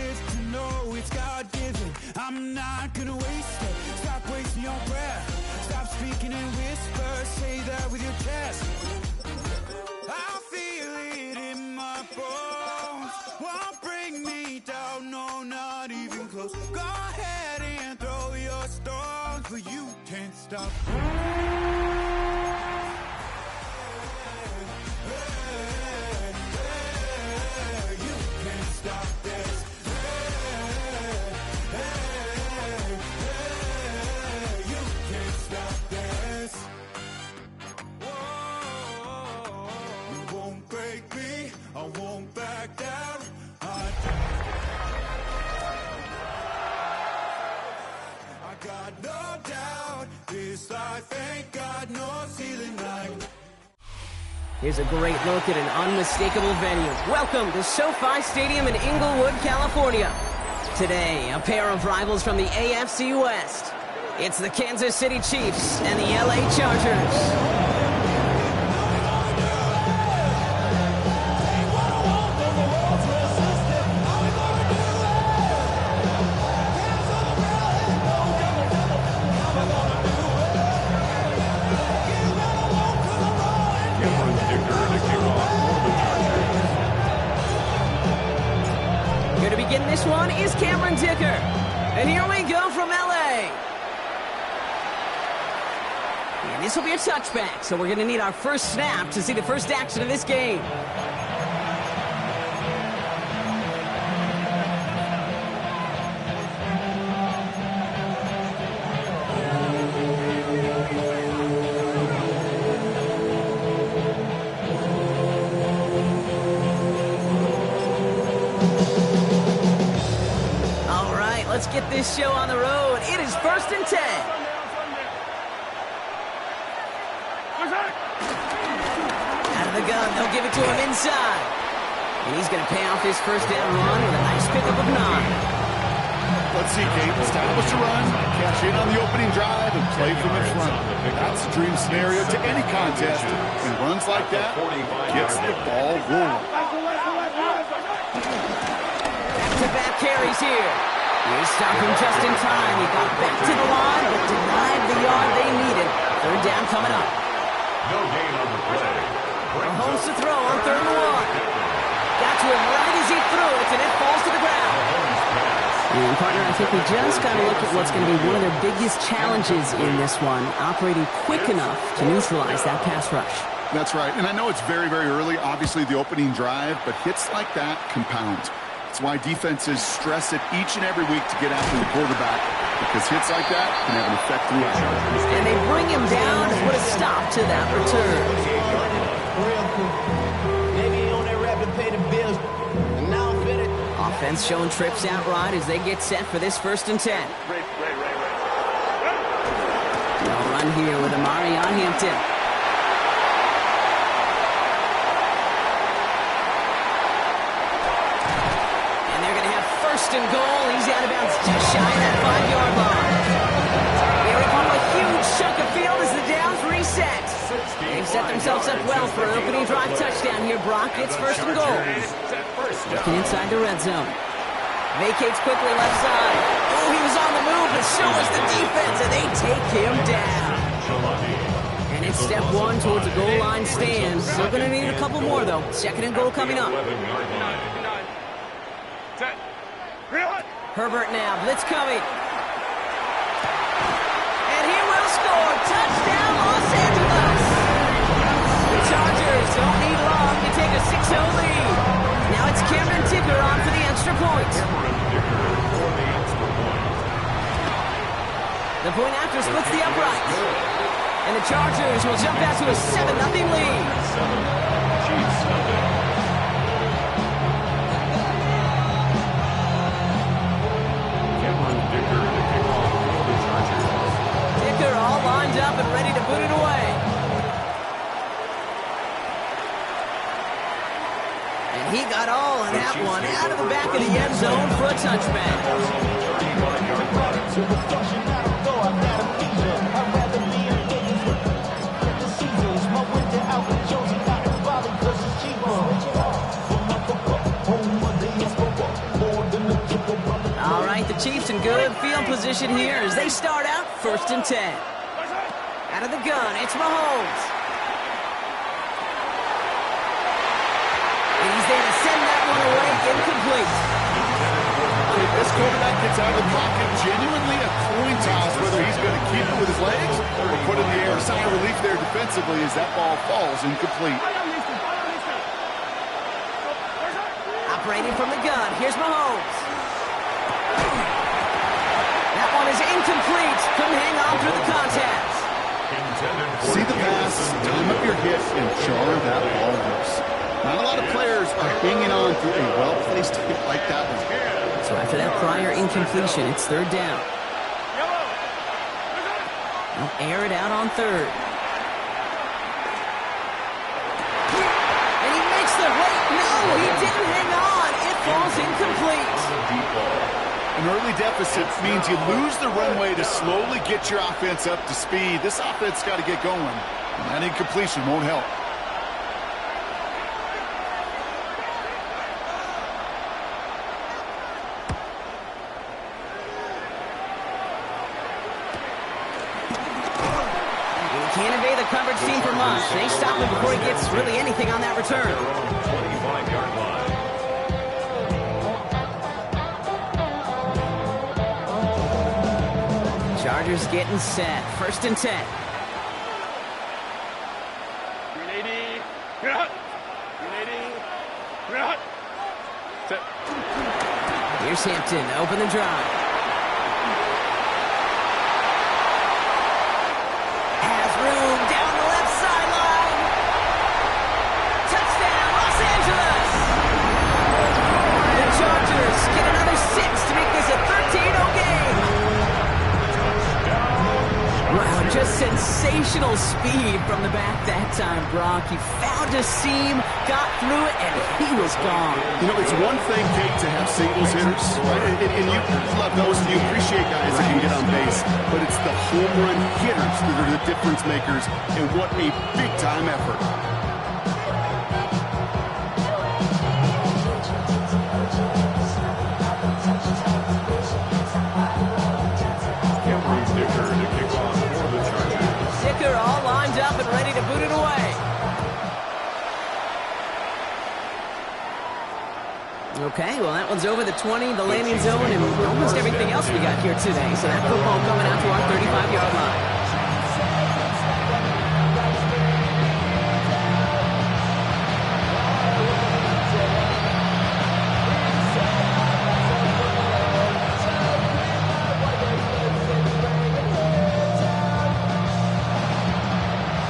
is to know it's God-given. I'm not gonna waste it. Stop wasting your breath. Stop speaking in whispers. Say that with your chest. I feel it in my bones. Won't bring me down, no, not even close. Go ahead and throw your stones, but you can't stop. I won't back down. I got no doubt. This life ain't got no ceiling like. Here's a great look at an unmistakable venue. Welcome to SoFi Stadium in Inglewood, California. Today, a pair of rivals from the AFC West. It's the Kansas City Chiefs and the LA Chargers. Here to begin this one is Cameron Dicker. And here we go from LA. And this will be a touchback, so we're going to need our first snap to see the first action of this game. Let's get this show on the road. It is 1st and 10. Out of the gun, they'll give it to him inside. And he's going to pay off his first down run with a nice pickup of 9. Let's see, Kate. Establish a run, cash in on the opening drive, and play from in front. That's the dream scenario to any contest. And runs like that gets the ball rolling. Back-to-back carries here. He stopped him just in time. He got back to the line, but denied the yard they needed. 3rd down coming up. No gain on the play. Mahomes to throw on 3rd and 1. Got to him right as he threw it, and it falls to the ground. And partner, I think we just got to look at what's going to be one of their biggest challenges in this one, operating quick enough to neutralize that pass rush. That's right, and I know it's very, very early, obviously the opening drive, but hits like that compound. That's why defenses stress it each and every week to get after the quarterback, because hits like that can have an effect throughout. And they bring him down and put a stop to that return. Offense showing trips out right as they get set for this 1st and 10. They'll run here with Amari on Hampton. And goal. He's out of bounds just shy of that 5-yard line. Here we go, a huge chunk of field as the downs reset. They've set themselves up well for an opening drive touchdown here, Brock. It's 1st and goal. Looking inside the red zone. Vacates quickly left side. Oh, he was on the move, but so was the defense, and they take him down. And it's step 1 towards a goal line stand. Still going to need a couple more, though. 2nd and goal coming up. Herbert now, blitz coming. And he will score. Touchdown, Los Angeles. The Chargers don't need long to take a 6-0 lead. Now it's Cameron Dicker on for the extra point. The point after splits the uprights. And the Chargers will jump out to a 7-0 lead. Dicker all lined up and ready to boot it away. And he got all of that one out of the back of the end zone for a touchback. Chiefs in good field position here as they start out 1st and 10. Out of the gun, it's Mahomes. He's there to send that one away, incomplete. If this quarterback gets out of the pocket, genuinely a coin toss whether he's going to keep it with his legs or put it in the air. A sign of relief there defensively as that ball falls incomplete. Operating from the gun, here's Mahomes. That one is incomplete. Couldn't hang on through the contact. See the pass, time up your hit, and jar that ball loose. Not a lot of players are hanging on through a well-placed hit like that one. So after that prior incompletion, it's 3rd down. They'll air it out on 3rd. And he makes the wait. No, he didn't hang on. It falls incomplete. An early deficit means you lose the runway to slowly get your offense up to speed. This offense got to get going, and that incompletion won't help. Can't evade the coverage team for much. They stop him before he gets really anything on that return. 25-yard line. Chargers getting set. 1st and 10. Here's Hampton. Open the drive. Has room down the left sideline. Touchdown, Los Angeles. The Chargers get another 6 to make this a 13-0 game. Wow, just sensational speed from the back that time, Brock. He found a seam, got through it, and he was gone. You know, it's one thing, Kate, to have singles hitters, right? And you love those, and you appreciate guys that can get on base. But it's the home run hitters that are the difference makers, and what a big-time effort. Dicker all lined up and ready to boot it away. Okay, well, that one's over the 20, the landing zone, and almost everything else we got here today. So that football coming out to our 35-yard line.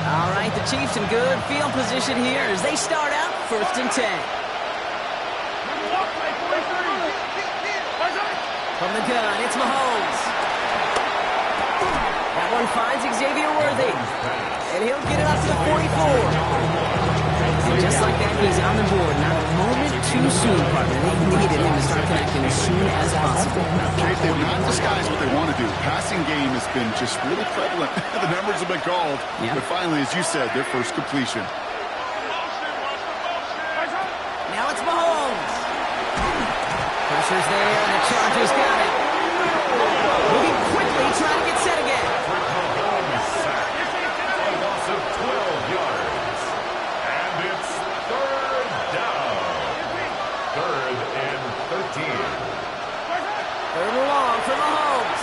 All right, the Chiefs in good field position here as they start out 1st and 10. From the gun, it's Mahomes. That one finds Xavier Worthy. And he'll get it up to the 44. And just like that, he's on the board. Not a moment too soon, partner. They needed him to start connecting as soon as possible. Jake, they've not disguised what they want to do. Passing game has been just really prevalent. The numbers have been called. Yeah. But finally, as you said, their first completion. Now it's Mahomes. Pressure's there, and the Chargers got it. Moving quickly, trying to get set again. A loss of 12 yards. And it's 3rd down. 3rd and 13. 3rd and long for Mahomes.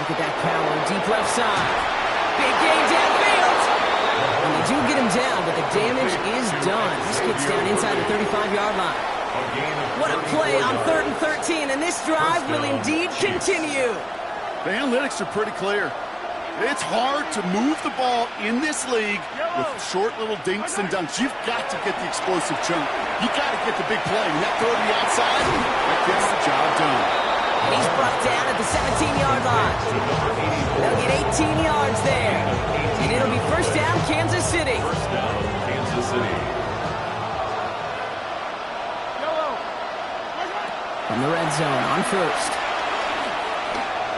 Look at that power, deep left side. Big gain downfield. And they do get him down, but the damage is done. This gets down inside the 35-yard line. What a play on 3rd and 13, and this drive will indeed continue. The analytics are pretty clear. It's hard to move the ball in this league with short little dinks and dunks. You've got to get the explosive chunk. You've got to get the big play. And that throw to the outside, that gets the job done. And he's brought down at the 17-yard line. They'll get 18 yards there. And it'll be 1st down, Kansas City. 1st down, Kansas City. From the red zone on 1st.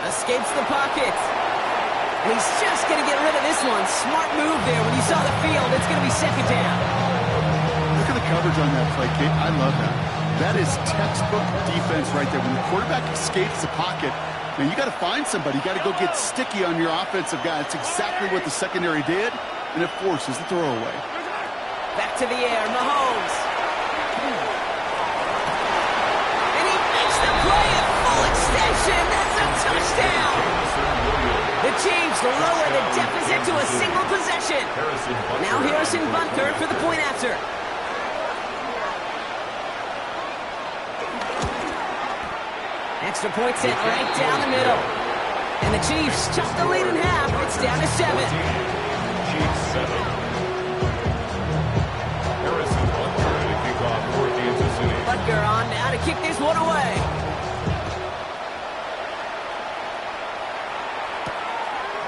Escapes the pocket. And he's just going to get rid of this one. Smart move there. When you saw the field, it's going to be 2nd down. Look at the coverage on that play, Kate. I love that. That is textbook defense right there. When the quarterback escapes the pocket, man, you got to find somebody. You got to go get sticky on your offensive guy. It's exactly what the secondary did, and it forces the throwaway. Back to the air, Mahomes. And he makes the play at full extension. That's a touchdown. The Chiefs lower the deficit to a single possession. Now Harrison Butker for the point after. Extra point set right down the middle. And the Chiefs chop the lead in half. It's down to 7. Chiefs 7. Harrison Butker to kick off for Kansas City. Butker on now to kick this one away.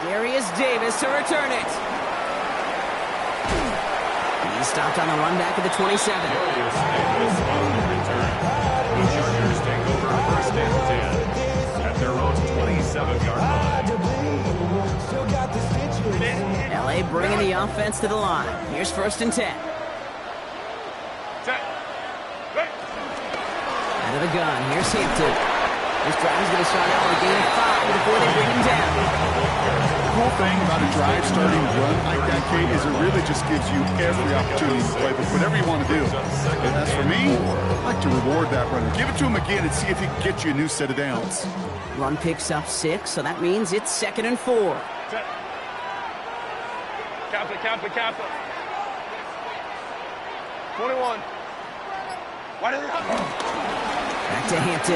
Darius Davis to return it. He stopped on the run back at the 27. Darius Davis on the return. The Chargers take over first and 10 at their own 27-yard line. LA bringing the offense to the line. Here's first and 10. Out of the gun, here's Hampton. This drive is going to start out with a gain of 5 before they bring him down. The whole thing about a drive starting run like that, Kate, is it really just gives you every opportunity to play with whatever you want to do. And as for me, I like to reward that runner. Give it to him again and see if he can get you a new set of downs. Run picks up 6, so that means it's 2nd and 4. Kappa. 21. Back to Hampton.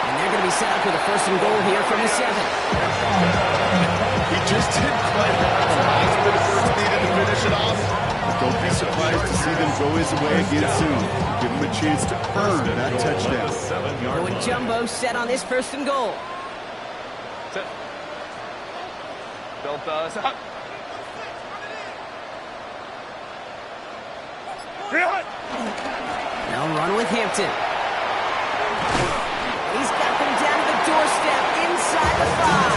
And they're going to be set up with a 1st and goal here from the 7. He just didn't quite have the last bit of first needed to finish it off. But don't be surprised to see them go his way again soon. Give him a chance to earn that touchdown. Going jumbo set on this 1st and goal. Built us up. Now run with Hampton. He's got them down to the doorstep inside the 5.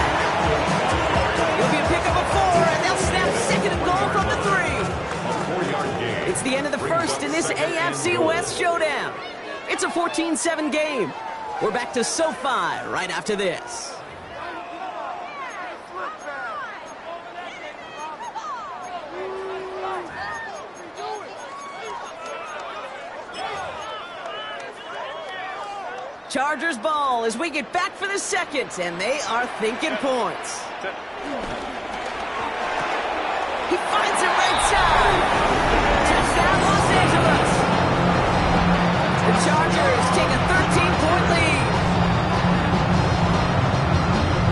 It'll be a pickup of 4, and they'll snap 2nd and goal from the 3. It's the end of the 1st in this AFC West showdown. It's a 14-7 game. We're back to SoFi right after this. Chargers ball as we get back for the 2nd, and they are thinking points. He finds it right side. Touchdown, Los Angeles. The Chargers take a 13-point lead.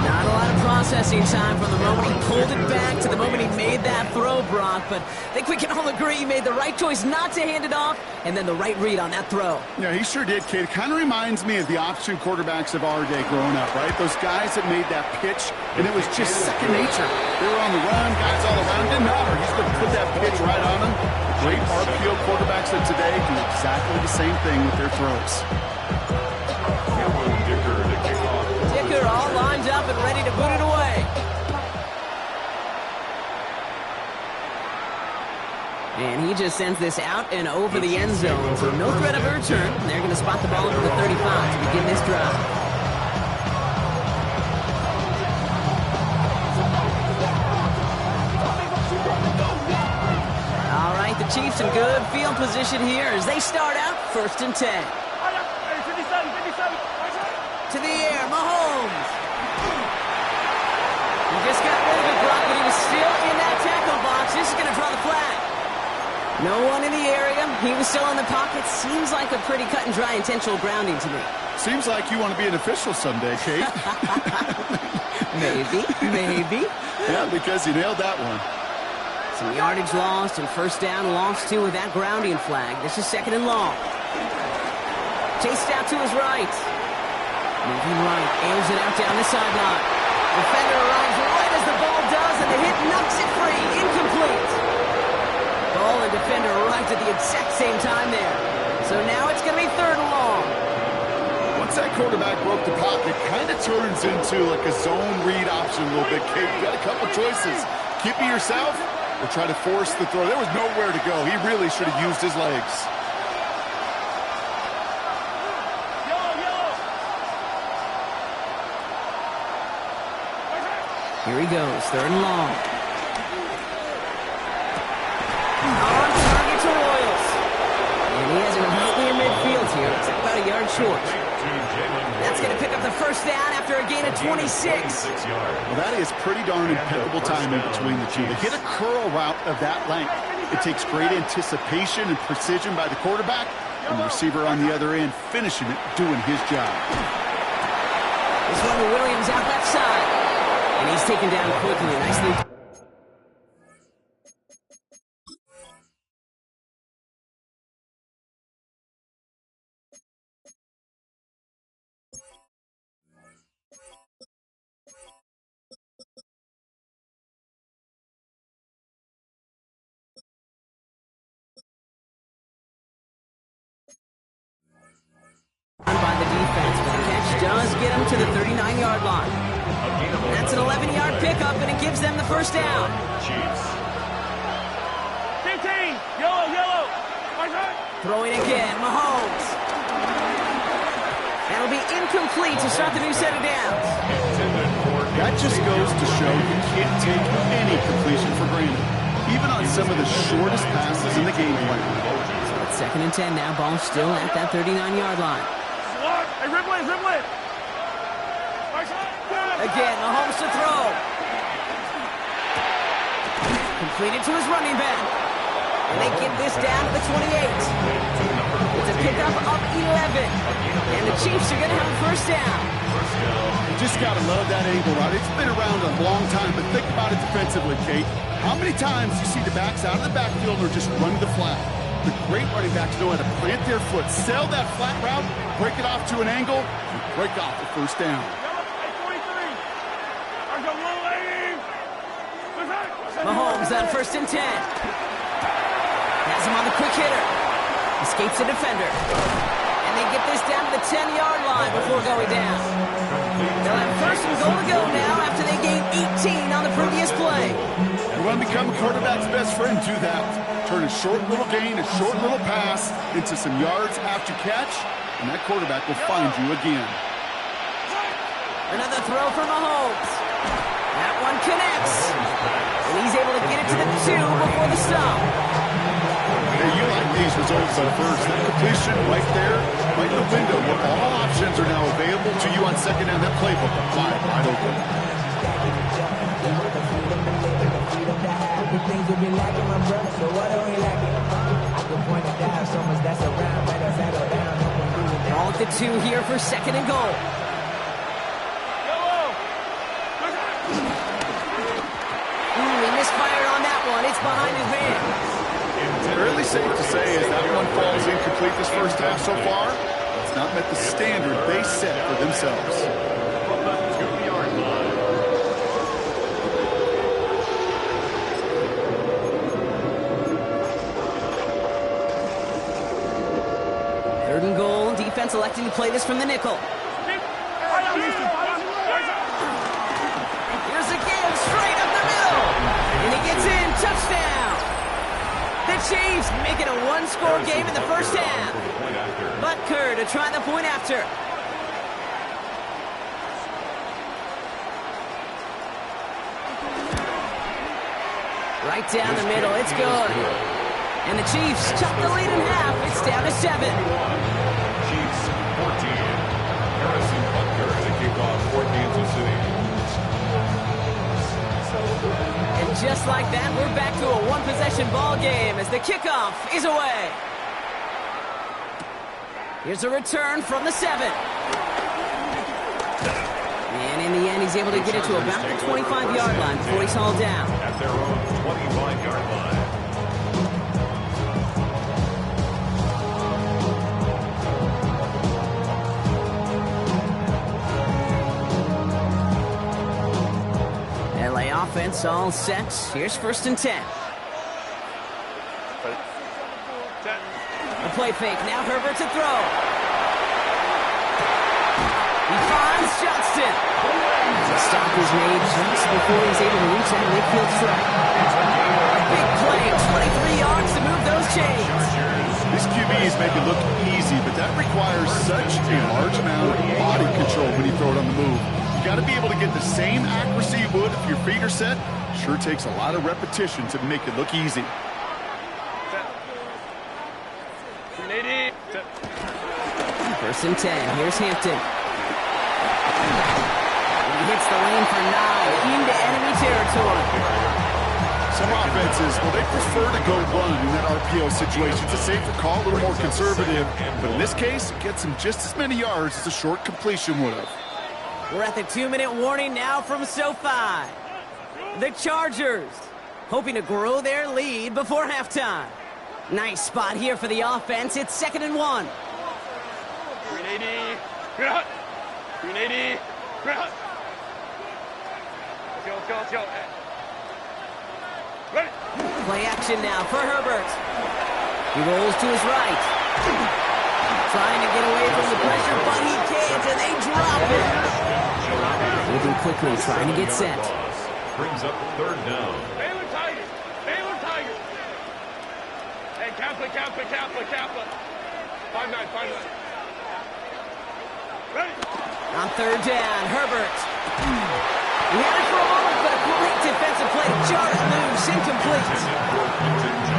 Not a lot of processing time from the moment he pulled it back to the moment he made that throw, Brock, but I think we can all agree he made the right choice not to hand it off, and then the right read on that throw. Yeah, he sure did, Kate. It kind of reminds me of the option quarterbacks of our day growing up, right? Those guys that made that pitch, and it was just second nature. They were on the run, guys all around. Didn't matter. He's going to put that pitch right on them. Great RPO quarterbacks of today do exactly the same thing with their throws. Dicker all lined up and ready to boot it away. And he just sends this out and over the end zone, so no threat of a return. They're going to spot the ball over the 35 to begin this drive. All right, the Chiefs in good field position here as they start out 1st and 10. To the air, Mahomes. He just got rid of it, Brock, but he was still in that tackle box. This is going to draw the flag. No one in the area. He was still in the pocket. Seems like a pretty cut and dry intentional grounding to me. Seems like you want to be an official someday, Kate. Maybe. Yeah, because you nailed that one. Some yardage lost and 1st down lost too with that grounding flag. This is 2nd and long. Chased out to his right. Moving right, aims it out down the sideline. Defender arrives right as the ball does, and the hit knocks it free. Incomplete. Ball and defender arrived at the exact same time there. So now it's going to be 3rd and long. Once that quarterback broke the pocket, kind of turns into like a zone read option a little bit, Kate. You got a couple choices. Keep it yourself Will try to force the throw. There was nowhere to go. He really should have used his legs. Here he goes, 3rd and long. On target to Royals. And he has it right near midfield here. It's about a yard short. That's going to pick up the first down after a gain of 26. Well, that is pretty darn impeccable timing between the two. To hit a curl route of that length, it takes great anticipation and precision by the quarterback, and the receiver on the other end finishing it, doing his job. This one to Williams out left side. And he's taken down quickly, nicely. By the defense, but the catch does get him to the 39-yard line. That's an 11-yard pickup, and it gives them the first down. Chiefs. 15, yellow. Throwing again, Mahomes. That'll be incomplete to start the new set of downs. That just goes to show you can't take any completion for granted, even on some of the shortest passes in the game plan. So it's 2nd and 10 now. Ball still at that 39-yard line. Hey, Ripley. Again, Mahomes to throw. Completed to his running back. And they get this down to the 28. It's a pickup of 11. And the Chiefs are going to have a first down. You just got to love that angle route. It's been around a long time, but think about it defensively, Kate. How many times you see the backs out of the backfield or just run the flat? The great running backs know how to plant their foot, sell that flat route, break it off to an angle, and break off the first down. Mahomes on 1st and 10. Has him on the quick hitter. Escapes the defender. And they get this down to the 10-yard line before going down. They'll have 1st and goal to go now after they gained 18 on the previous play. You want to become a quarterback's best friend, do that. Turn a short little gain, a short little pass into some yards after catch, and that quarterback will find you again. Another throw for Mahomes. That one connects. And he's able to get it to the 2 before the stop. Hey, you like these results at first. That completion right there, right in the window, where all options are now available to you on 2nd down. That playbook wide open. Things will be lacking, my brother, so what do we lack? I can point it down, so much that's around, let us settle down. Ball at the 2 here for 2nd and goal. He misfired on that one. It's behind his man. Fairly safe to say as that one falls incomplete this first half so far, it's not met the standard they set for themselves. Defense electing to play this from the nickel. Here's again, straight up the middle. And he gets in, touchdown. The Chiefs making a one-score game in the first half. Butker to try the point after. Right down the middle, it's good. And the Chiefs cut the lead in half. It's down to 7. Chiefs 14. Harrison Butker to kick off for Kansas City. And just like that, we're back to a one-possession ball game as the kickoff is away. Here's a return from the 7. And in the end, he's able to get it to about the 25-yard line before he's hauled down. At their own 25-yard line. LA offense all set. Here's 1st and 10. A play fake. Now Herbert to throw. He finds Johnston. The stop is made just before he's able to reach that midfield strike. Big play, 23 yards to move those chains. These QBs make it look easy, but that requires such a large amount of body control when you throw it on the move. You got to be able to get the same accuracy you would if your feet are set. Sure takes a lot of repetition to make it look easy. First and 10. Here's Hampton. He hits the lane for 9 into enemy territory. Some offenses, well, they prefer to go run in that RPO situation. It's a safer call, a little more conservative. But in this case, it gets him just as many yards as a short completion would have. We're at the 2-minute warning now from SoFi. The Chargers hoping to grow their lead before halftime. Nice spot here for the offense. It's 2nd and 1. 380. 380. Let's go. Ready. Play action now for Herbert. He rolls to his right. Trying to get away from the pressure, but he can't, and they drop it. Moving quickly, trying to get set. Brings up 3rd down. Baylor Tigers. Hey, Kaplan. 5-9. Ready. On 3rd down, Herbert. He had it for a moment, but a great defensive play. Jarrett moves, incomplete.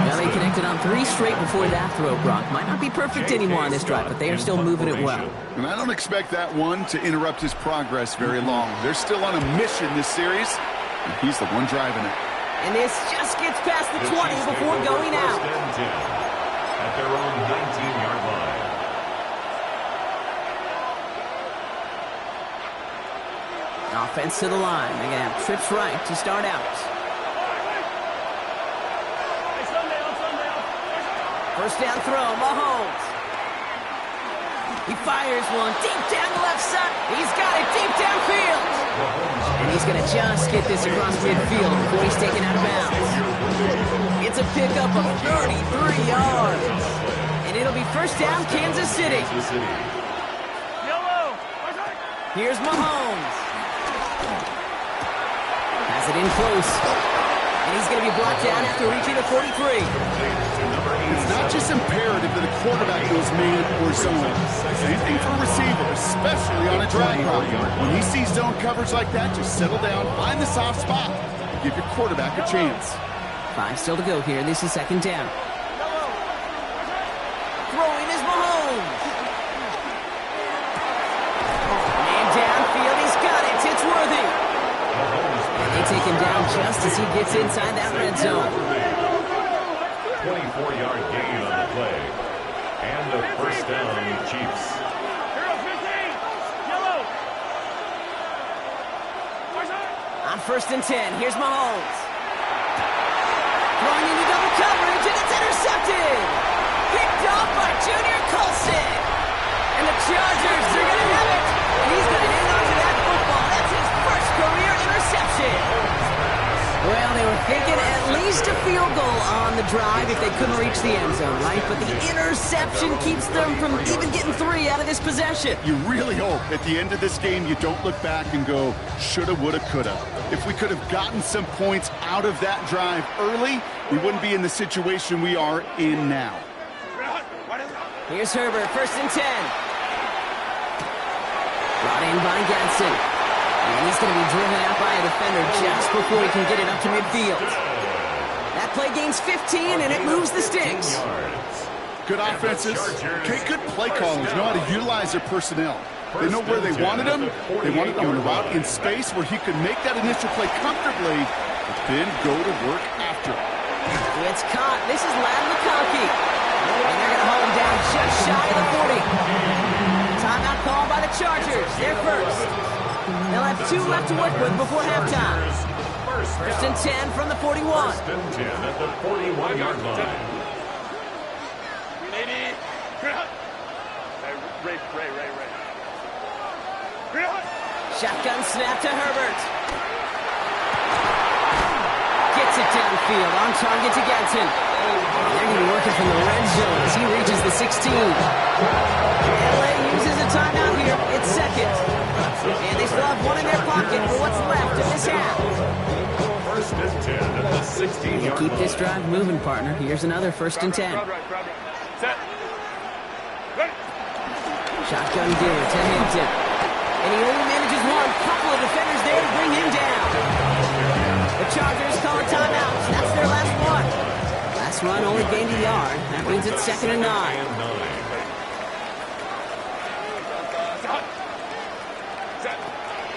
Now they connected on 3 straight before that throw, Brock. Might not be perfect anymore on this drive, but they are still moving it well. And I don't expect that one to interrupt his progress very long. They're still on a mission this series, and he's the one driving it. And this just gets past the 20 before going out. At their own 19-yard line. Offense to the line. They're going to have trips right to start out. First down throw, Mahomes. He fires one deep down the left side. He's got it deep downfield. And he's going to just get this across midfield before he's taken out of bounds. It's a pickup of 33 yards. And it'll be first down, Kansas City. Here's Mahomes. Has it in close. And he's going to be brought down after reaching the 43. It's not just imperative that a quarterback goes man or zone. Same thing for a receiver, especially on a drag route. When he sees zone coverage like that, just settle down, find the soft spot, and give your quarterback a chance. 5 still to go here. This is 2nd down. Throwing is Mahomes. And downfield, he's got it. It's Worthy. And they take him down just as he gets inside that red zone. 24-yard gain on the play. And a first down, Chiefs. On 1st and 10, here's Mahomes. Throwing into double coverage, and it's intercepted. Picked off by Junior Colson. And the Chargers are going to have it. And he's going to hang on to that football. That's his first career interception. Well, they were thinking at least a field goal on the drive if they couldn't reach the end zone, right? But the interception keeps them from even getting 3 out of this possession. You really hope at the end of this game you don't look back and go, shoulda, woulda, coulda. If we could have gotten some points out of that drive early, we wouldn't be in the situation we are in now. Here's Herbert, 1st and 10. Brought in by Gadsden. And he's going to be driven out by a defender just before he can get it up to midfield. That play gains 15, and it moves the sticks. Good offenses, okay, good play callers know how to utilize their personnel. They know where they wanted him. They wanted him on a route in space where he could make that initial play comfortably, but then go to work after. It's caught. This is Ladd McConkey. And they're going to hold him down just shy of the 40. Timeout called by the Chargers. They're first. They'll have 2 left to work with before halftime. 1st and 10 from the 41. 1st and 10 at the 41-yard line. Shotgun snap to Herbert. Gets it downfield, on target to Gadsden. They're going to be working from the red zone as he reaches the 16. LA uses a timeout here. It's 2nd. And they still have 1 in their pocket for what's left of this half. first and 10 at the 16-yard Keep line. this drive moving, partner. Here's another first and 10. Crowd right. Set. Ready. Shotgun deal to Hampton. And he only manages one. Couple of defenders there to bring him down. The Chargers call a timeout. That's their last one. Last run only gained a yard. That means it's 2nd and 9. Set.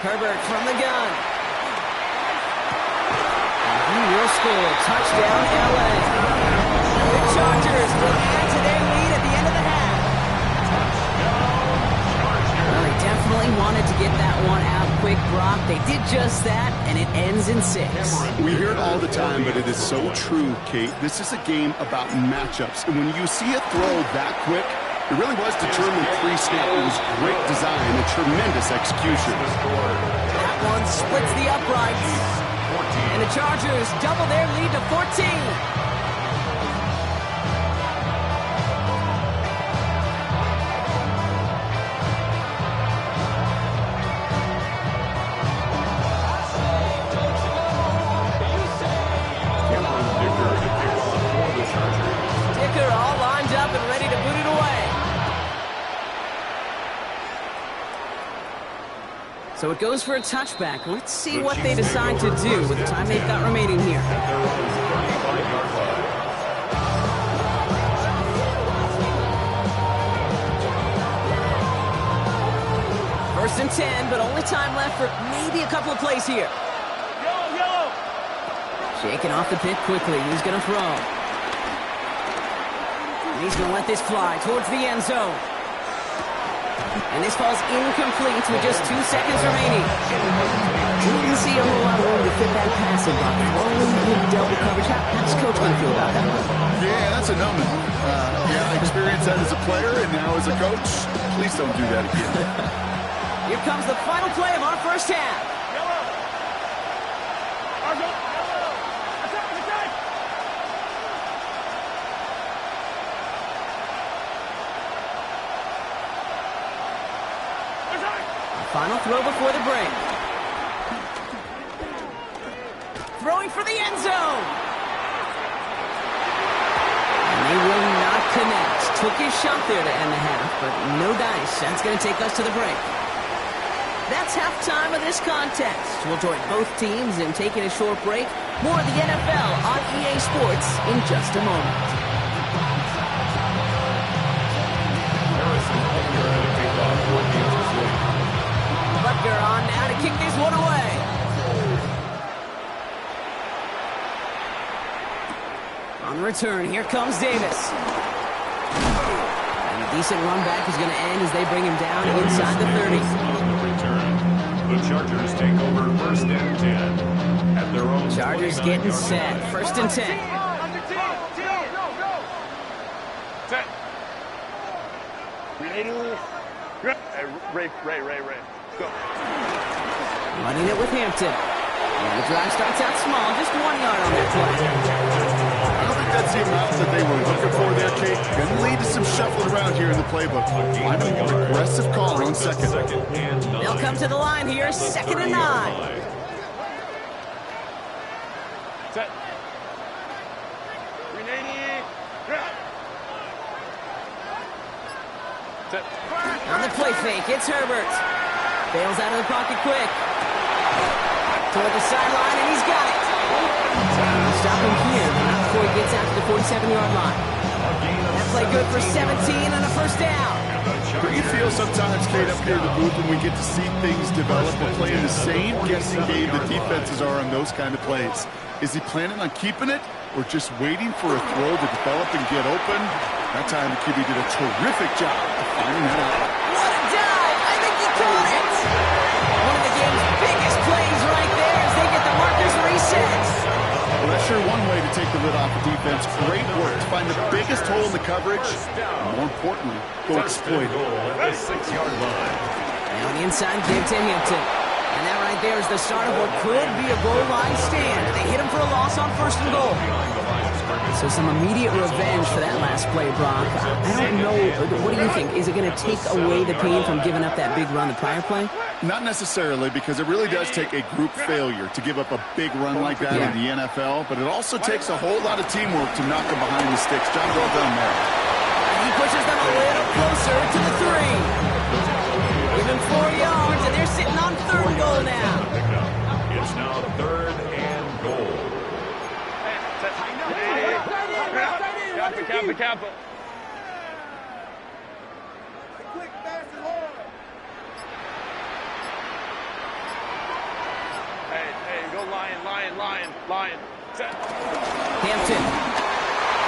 Herbert from the gun. And he will score. Touchdown, LA. The Chargers will add to their lead at the end of the half. Well, they definitely wanted to get that one out quick, Brock. They did just that, and it ends in 6. We hear it all the time, but it is so true, Kate. This is a game about matchups. And when you see a throw that quick, it really was determined pre-snap. It was great design and tremendous execution. That one splits the uprights. And the Chargers double their lead to 14. Dicker all lined up and ready to boot it away. So it goes for a touchback. Let's see what they decide to do with the time they've got remaining here. First and 10, but only time left for maybe a couple of plays here. Yellow. Shaking off the pit quickly. He's going to throw. And he's going to let this fly towards the end zone. And this falls incomplete with just 2 seconds remaining. Didn't see a whole lot of room to fit that passing block. Only good double coverage. How's Coach going to feel about that one? Yeah, that's a no-no. I experienced that as a player and now as a coach. Please don't do that again. Here comes the final play of our first half. Yellow. Argo. Yellow. Attack. Final throw before the break. Throwing for the end zone. And they will not connect. Took his shot there to end the half, but no dice. That's going to take us to the break. That's halftime of this contest. We'll join both teams in taking a short break. More of the NFL on EA Sports in just a moment. Butker on now to kick this one away. On the return, here comes Davis. And a decent run back is going to end as they bring him down inside the 30. The Chargers take over first and 10 at their own. Chargers getting set. First and 10. Set. Ray. Go. Running it with Hampton. And the drive starts out small, just 1 yard on that play. I don't think that's the amount that they were looking for there, Kate. Going to lead to some shuffling around here in the playbook. Find a more aggressive call on second. They'll come to the line here, 2nd and 9. Set. 380. Set. On the play fake, it's Herbert. Bails out of the pocket quick. Toward the sideline, and he's got it. Stop him here, but not before he gets out to the 47-yard line. That play good for 17 and a first down. Do you feel sometimes, Kate, up here in the booth when we get to see things develop? We're playing the same guessing game the defenses are on those kind of plays. Is he planning on keeping it or just waiting for a throw to develop and get open? That time the QB did a terrific job of finding that out. What a dive! I think he caught it! One of the game's biggest plays right there as they get the markers reset. Well, that's sure one way to take the lid off the defense. Great work to find the biggest hole in the coverage. And more importantly, go exploit it. At the 6-yard line. Now on the inside, give to Hampton. And that right there is the start of what could be a goal line stand. They hit him for a loss on 1st and goal. So some immediate revenge for that last play, Brock. I don't know. What do you think? Is it going to take away the pain from giving up that big run the prior play? Not necessarily, because it really does take a group failure to give up a big run like that in the NFL, but it also takes a whole lot of teamwork to knock them behind the sticks. John, well done there. And he pushes them a little closer to the 3. Give him 4 yards, and they're sitting on 3rd and goal now. It's now 3rd and goal. Kappa. Hey, go lion. Set. Hampton.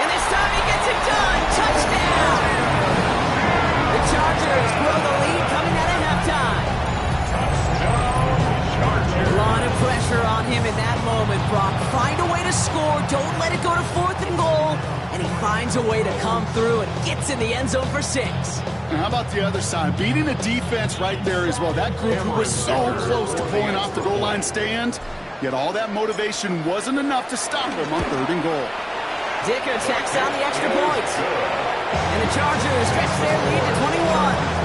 And this time he gets it done. Touchdown! The Chargers grow the lead coming out of halftime. A lot of pressure on him in that moment, Brock. Find a way to score. Don't let it go to 4th and goal. And he finds a way to come through and gets in the end zone for 6. And how about the other side? Beating the defense right there as well. That group who was so close to pulling off the goal line stand, yet all that motivation wasn't enough to stop him on 3rd and goal. Dicker tacks down the extra point. And the Chargers stretch their lead to 21.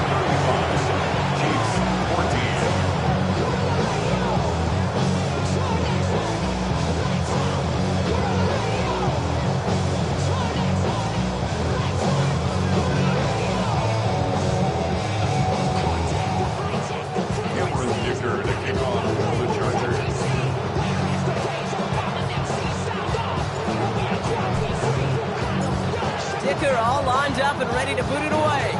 All lined up and ready to boot it away.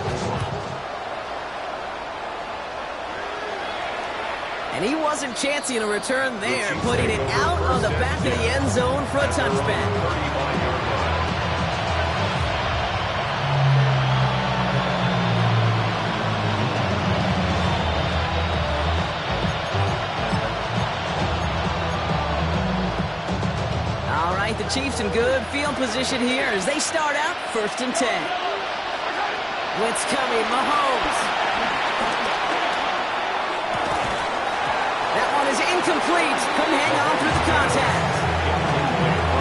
And he wasn't chancing a return there, putting it out on the back of the end zone for a touchback. The Chiefs in good field position here as they start out 1st and 10. Blitz coming, Mahomes. That one is incomplete. Couldn't hang on through the contact.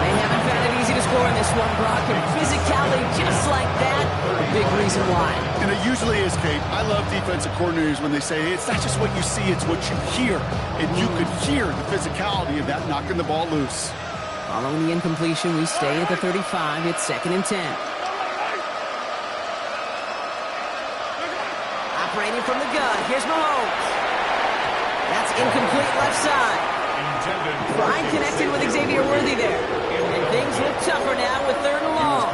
They haven't found it easy to score in this one, Brock. And physicality just like that, a big reason why. And it usually is, Kate. I love defensive coordinators when they say, hey, it's not just what you see, it's what you hear. And you could hear the physicality of that knocking the ball loose. Following the incompletion, we stay at the 35. It's 2nd and 10. Operating from the gun. Here's Mahomes. That's incomplete left side. Pride connected with Xavier Worthy there. And things look tougher now with 3rd and long.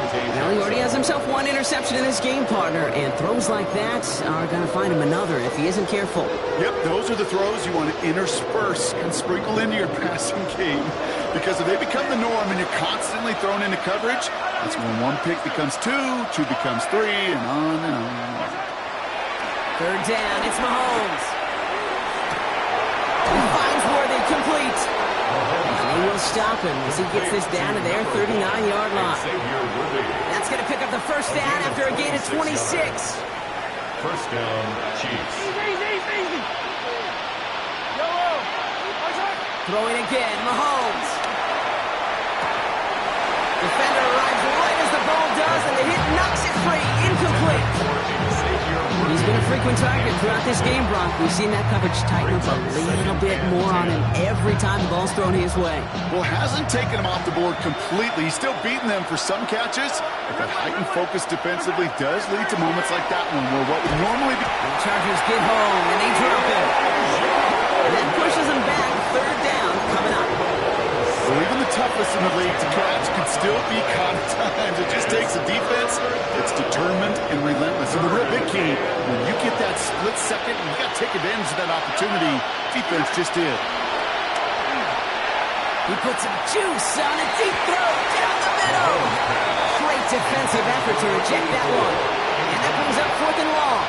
Well, he already has himself 1 interception in this game, partner. And throws like that are going to find him another if he isn't careful. Yep, those are the throws you want to intersperse and sprinkle into your passing game. Because if they become the norm and you're constantly thrown into coverage, that's when 1 pick becomes 2, 2 becomes 3, and on and on. 3rd down, it's Mahomes. He finds Worthy complete. And he will stop him as he gets this down to their 39-yard line. That's going to pick up the 1st down after a gain of 26. 1st down, Chiefs. Easy. Throwing again, Mahomes. Defender arrives right as the ball does, and the hit knocks it free. Incomplete. He's been a frequent target throughout this game, Brock. We've seen that coverage tighten up a little bit more on him every time the ball's thrown his way. Well, hasn't taken him off the board completely. He's still beating them for some catches, but that heightened focus defensively does lead to moments like that one where what would normally be... The Chargers get home, and they drop him. And that pushes him back. 3rd down coming up. So even the toughest in the league to catch can still be caught at times. It just takes a defense that's determined and relentless. And the real big key, when you get that split second, you got to take advantage of that opportunity. Defense just did. He puts some juice on a deep throw down the middle. Great defensive effort to reject that one. And that brings up 4th and long.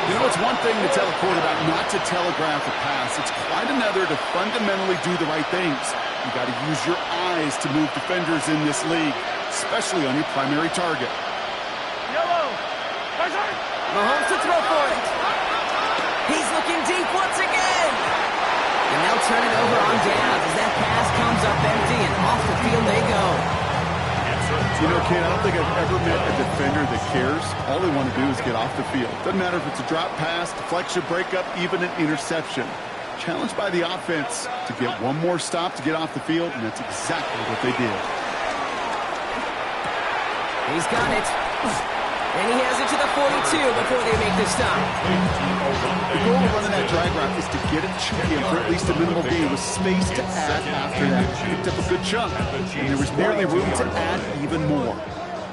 You know, it's one thing to tell a quarterback not to telegraph a pass. It's quite another to fundamentally do the right things. You got to use your eyes to move defenders in this league, especially on your primary target. Mahomes to throw for it. He's looking deep once again. And they'll turn it over on downs as that pass comes up empty and off the field they go. You know, Kate, I don't think I've ever met a defender that cares. All they want to do is get off the field. Doesn't matter if it's a drop pass, deflection, breakup, even an interception. Challenged by the offense to get one more stop to get off the field, and that's exactly what they did. He's got it. And he has it to the 42 before they make the stop. The goal of running that drag route is to get it chunky for at least a minimal gain with space to add after that. Picked up a good chunk, and there was barely room to add even more.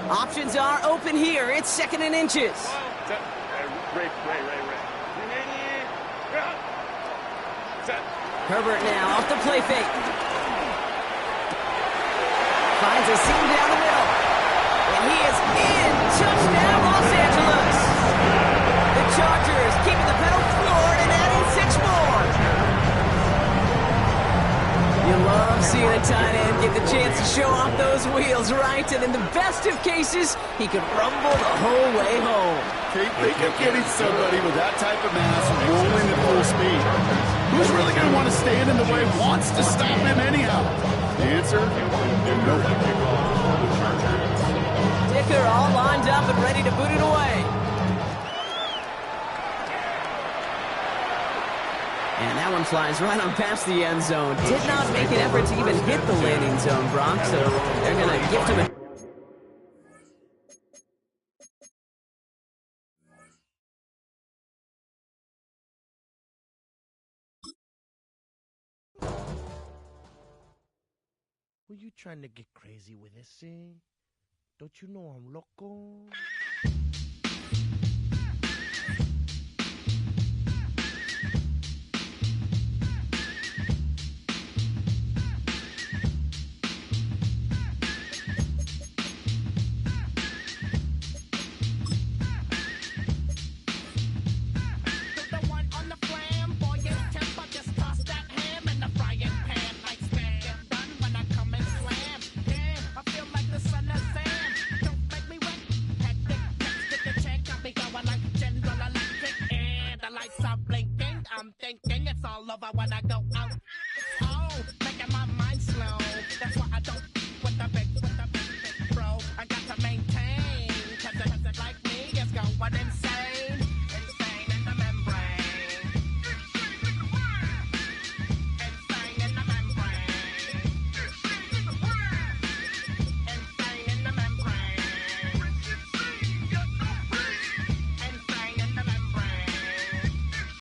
Options are open here. It's 2nd and inches. Ray. Herbert now off the play fake. Finds a seam down the middle. And he is in. Touchdown, Los Angeles. The Chargers keeping the pedal floored and adding 6 more. You love seeing a tight end get the chance to show off those wheels, right? And in the best of cases, he could rumble the whole way home. Kate, think of getting somebody with that type of mass rolling at full speed. Who's really going to want to stand in the way, wants to stop him anyhow? The answer? Nobody. Dicker all lined up and ready to boot it away. And that one flies right on past the end zone. Did not make an effort to even hit the landing zone, Brock, so they're going to gift him a... Were you trying to get crazy with this thing? Don't you know I'm loco?